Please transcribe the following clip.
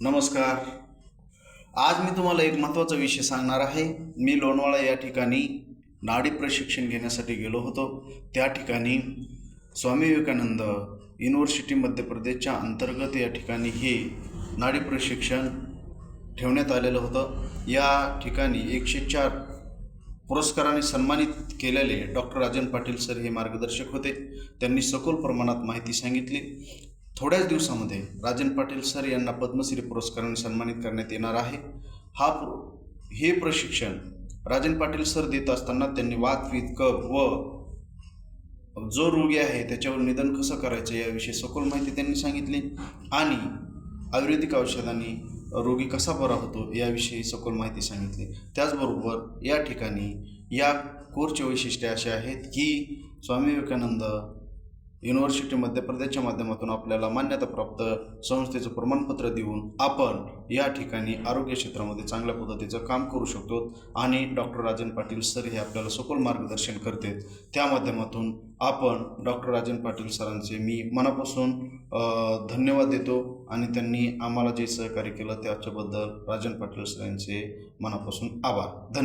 नमस्कार. आज मी तुम्हाला एक महत्त्वाचा विषय सांगणार आहे. मी लोणावळा या ठिकाणी नाडी प्रशिक्षण घेण्यासाठी गेलो होतो. त्या ठिकाणी स्वामी विवेकानंद युनिव्हर्सिटी मध्य प्रदेशच्या अंतर्गत या ठिकाणी हे नाडी प्रशिक्षण ठेवण्यात आलेलं होतं. या ठिकाणी 104 पुरस्काराने सन्मानित केलेले डॉक्टर राजन पाटील सर हे मार्गदर्शक होते. त्यांनी सखोल प्रमाणात माहिती सांगितली. थोड्याच दिवसामध्ये राजन पाटील सर यांना पद्मश्री पुरस्काराने सन्मानित करण्यात येणार आहे. हे प्रशिक्षण राजन पाटील सर देत असताना त्यांनी वात, कफ व जो रोगी आहे त्याच्यावर निदान कसं करायचं याविषयी सखोल माहिती त्यांनी सांगितली आणि आयुर्वेदिक औषधांनी रोगी कसा बरा होतो याविषयी सखोल माहिती सांगितली. त्याचबरोबर या ठिकाणी या कोर्सचे वैशिष्ट्य असे आहेत की स्वामी विवेकानंद युनिव्हर्सिटी मध्य प्रदेशच्या माध्यमातून आपल्याला मान्यताप्राप्त संस्थेचं प्रमाणपत्र देऊन आपण या ठिकाणी आरोग्य क्षेत्रामध्ये चांगल्या पद्धतीचं काम करू शकतो आणि डॉक्टर राजन पाटील सर हे आपल्याला सखोल मार्गदर्शन करते. त्या माध्यमातून आपण डॉक्टर राजन पाटील सरांचे मी मनापासून धन्यवाद देतो आणि त्यांनी आम्हाला जे सहकार्य केलं त्याच्याबद्दल राजन पाटील सरांचे मनापासून आभार.